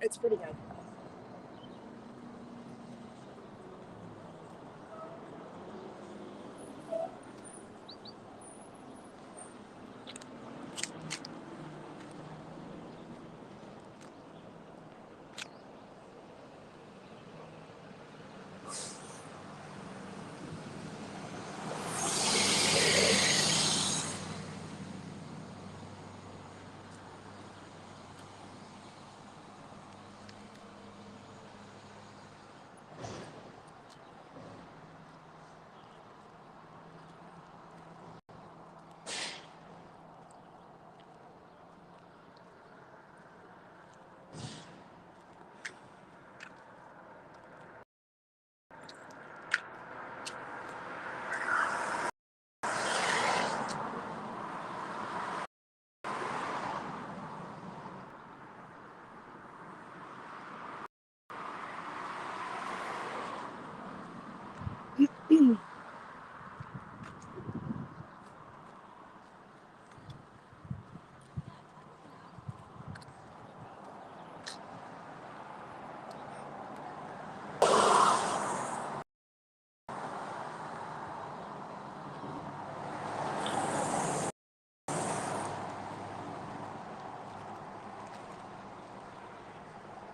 It's pretty good.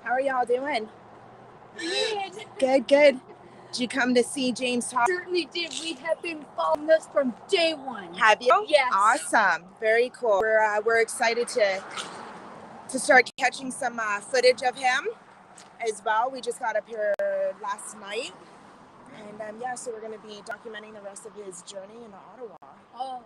How are y'all doing? Good. Good, good. Did you come to see James Topp? Certainly did. We have been following this from day one. Have you? Yes. Awesome. Very cool. We're excited to start catching some footage of him as well. We just got up here last night. And yeah, so we're going to be documenting the rest of his journey in Ottawa. Oh.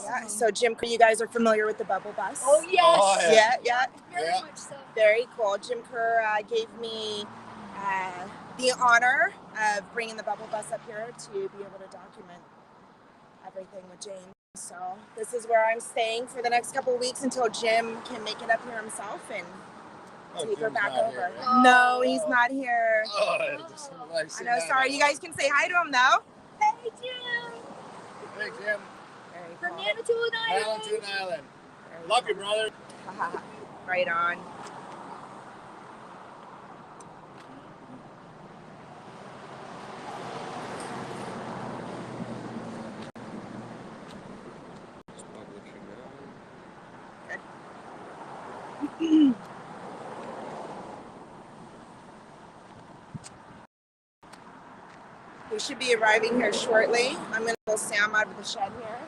Yeah. So Jim, you guys are familiar with the bubble bus? Oh, yes. Oh, Yeah. Very much so. Very cool. Jim Kerr gave me the honor of bringing the bubble bus up here to be able to document everything with James. So this is where I'm staying for the next couple of weeks until Jim can make it up here himself and take her back over. Here, right? No, he's not here. Nice. I know. Sorry. You guys can say hi to him though. Hey, Jim. Hey, Jim. From Manitoulin Island. Manitoulin Island. Love you, brother. Right on. We should be arriving here shortly. I'm going to pull Sam out of the shed here.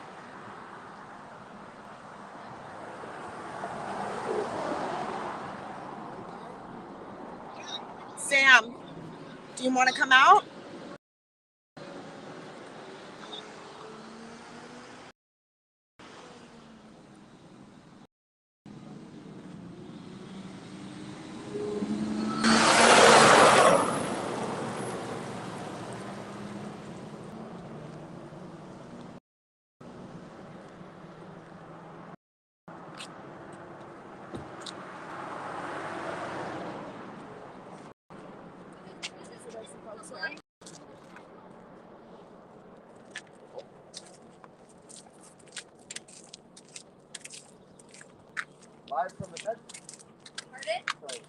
Sam, do you want to come out? Live from the shed? Pardon? Sorry,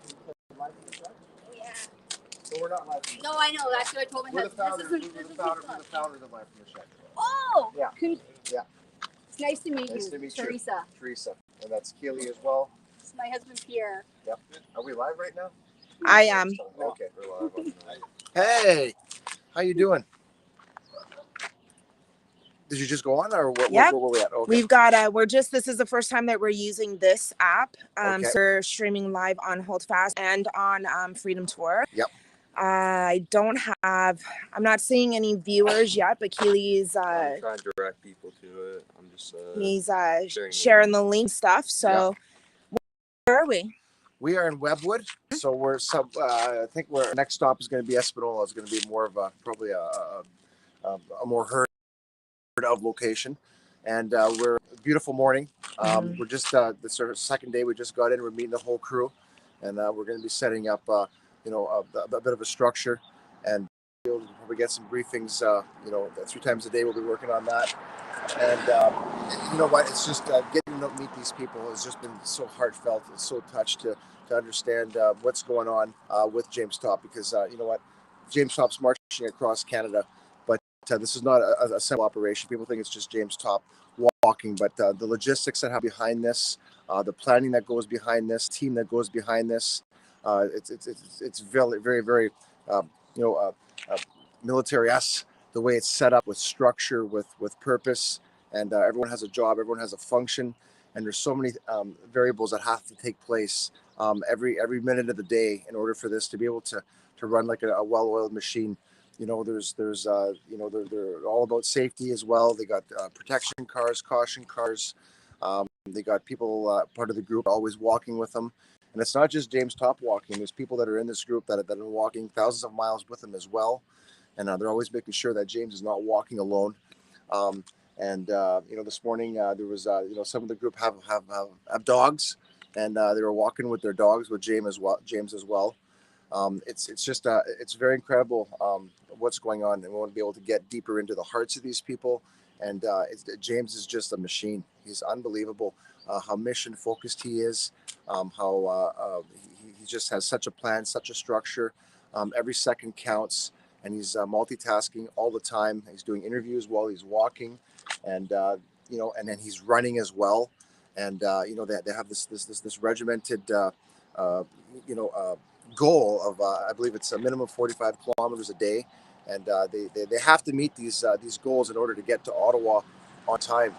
live from the shed? Oh, yeah. So we're not live from the shed. No, I know. That's what I told my We're the husband. founders. We're the founders of Live from the Shed. Oh! Yeah. Yeah. It's nice to meet you. Nice to meet you. Teresa. Teresa. And that's Keely as well. It's my husband, Pierre. Yep. Are we live right now? I am. Okay, we're live. Hey! How you doing? Did you just go on, or what? Yep. Where were we at? Okay. We've got this is the first time that we're using this app. Okay. So we're streaming live on Holdfast and on Freedom Tour. Yep. I'm not seeing any viewers yet, but Keely's I'm trying to direct people to it. I'm just he's sharing the link stuff. So where are we? We are in Webbwood, so we're I think our next stop is going to be Espanola. It's going to be more of probably a more heard of location, and we're a beautiful morning. We're just this is our second day. We just got in. We're meeting the whole crew, and we're going to be setting up a bit of a structure, and we'll probably get some briefings. 3 times a day we'll be working on that, and you know what? It's just getting meet these people has just been so heartfelt and so touched to understand what's going on with James Topp, because you know what, James Topp's marching across Canada, but this is not a simple operation. People think it's just James Topp walking, but the logistics that have behind this, the planning that goes behind this, team that goes behind this, it's very you know military-esque, the way it's set up with structure, with purpose, and everyone has a job, everyone has a function, and there's so many variables that have to take place every minute of the day in order for this to be able to run like a well-oiled machine. You know, you know, they're all about safety as well. They got protection cars, caution cars. They got people part of the group always walking with them, and it's not just James Topp walking. There's people that are in this group that are walking thousands of miles with him as well, and they're always making sure that James is not walking alone. And you know, this morning there was you know, some of the group have dogs, and they were walking with their dogs with James as well. It's just it's very incredible what's going on, and we want to be able to get deeper into the hearts of these people. And James is just a machine. He's unbelievable how mission focused he is, how he just has such a plan, such a structure. Every second counts, and he's multitasking all the time. He's doing interviews while he's walking, and you know, and then he's running as well. And you know, they have this regimented you know, goal of I believe it's a minimum of 45 kilometers a day, and they have to meet these goals in order to get to Ottawa on time.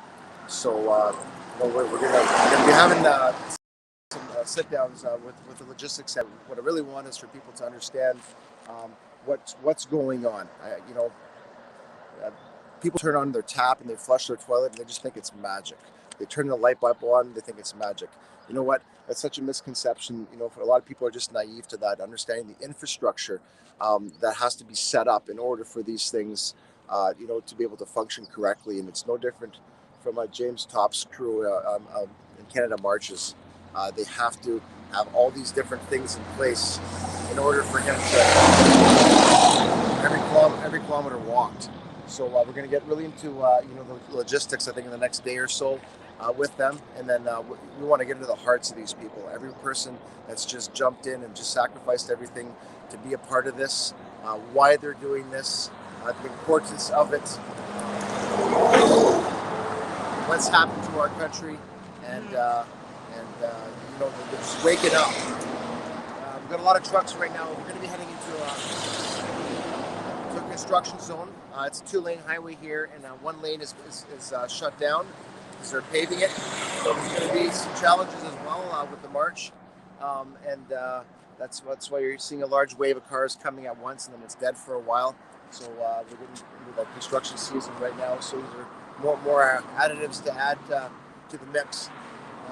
So you know, we're gonna be having some sit downs with the logistics. And what I really want is for people to understand what's going on. You know, people turn on their tap and they flush their toilet and they just think it's magic. They turn the light bulb on, they think it's magic. You know what? That's such a misconception. You know, for a lot of people are just naive to that, understanding the infrastructure that has to be set up in order for these things, you know, to be able to function correctly. And it's no different from James Topp's crew in Canada Marches. They have to have all these different things in place in order for him to every kilometer walked. So we're going to get really into you know, the logistics, I think, in the next day or so with them, and then we want to get into the hearts of these people. Every person that's just jumped in and just sacrificed everything to be a part of this, why they're doing this, the importance of it, what's happened to our country, and you know, they're just waking up. We've got a lot of trucks right now. We're going to be heading into a construction zone. It's a 2-lane highway here, and one lane is shut down because they're paving it. So there's going to be some challenges as well with the march, and that's why you're seeing a large wave of cars coming at once, and then it's dead for a while. So we're getting into the construction season right now. So these are more additives to add to the mix,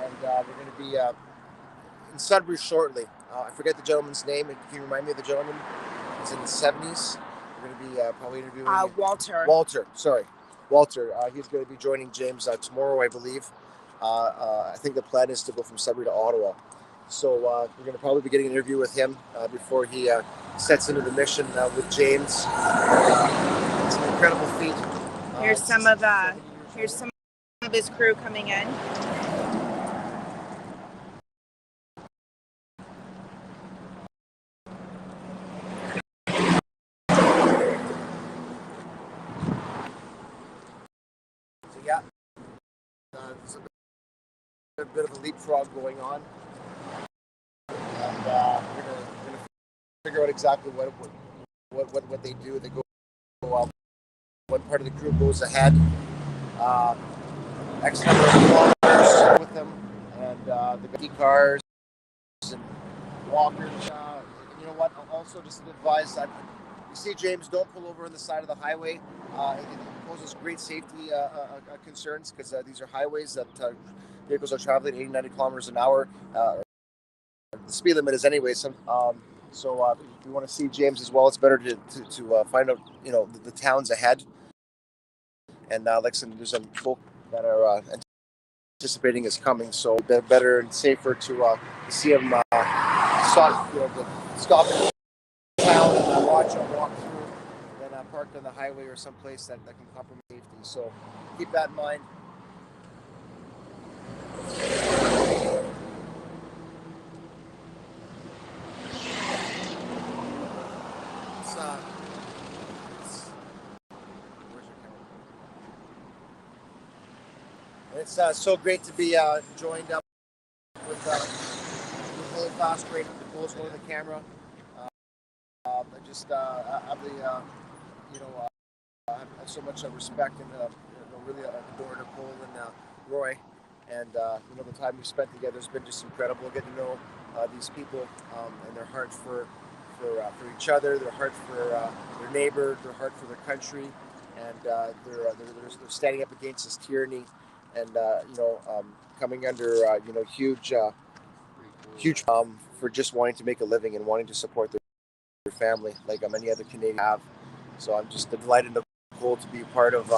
and we're going to be in Sudbury shortly. I forget the gentleman's name. Can you remind me of the gentleman? He's in the 70s. We're going to be probably interviewing Walter. Sorry, Walter. He's going to be joining James tomorrow, I believe. I think the plan is to go from Sudbury to Ottawa. So we're going to probably be getting an interview with him before he sets into the mission with James. It's an incredible feat. Here's some of his crew coming in. There's a bit of a leapfrog going on, and we're gonna figure out exactly what they do. They go one part of the crew goes ahead, X number of kilometers with them, and the cars and walkers. You know what? Also, just advise that you see James, don't pull over on the side of the highway. It poses great safety concerns because these are highways that vehicles are traveling 80, 90 kilometers an hour. The speed limit is anyway. So if you want to see James as well, it's better to find out, you know, the towns ahead. And like there's some folk that are anticipating is coming, so better and safer to see him stop in the town and watch him walk through than parked on the highway or someplace that can compromise safety. So keep that in mind. It's so great to be joined up with Nicole Fast Great. Nicole's holding the camera. I'm the I have so much respect and really adore Nicole and Roy, and the time we spent together has been just incredible. Getting to know these people and their heart for each other, their heart for their neighbor, their heart for their country, and they're standing up against this tyranny, and coming under huge for just wanting to make a living and wanting to support their family like many other Canadians have. So I'm just delighted to be part of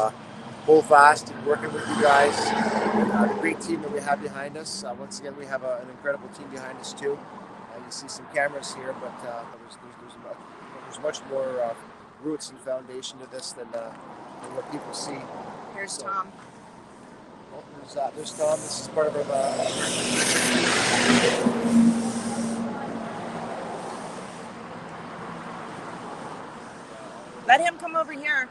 Hold Fast and working with you guys. And the great team that we have behind us. Once again, we have an incredible team behind us too. You see some cameras here, but there's much more roots and foundation to this than what people see. Here's Tom. Oh, there's Tom. This is part of our. Let him come over here.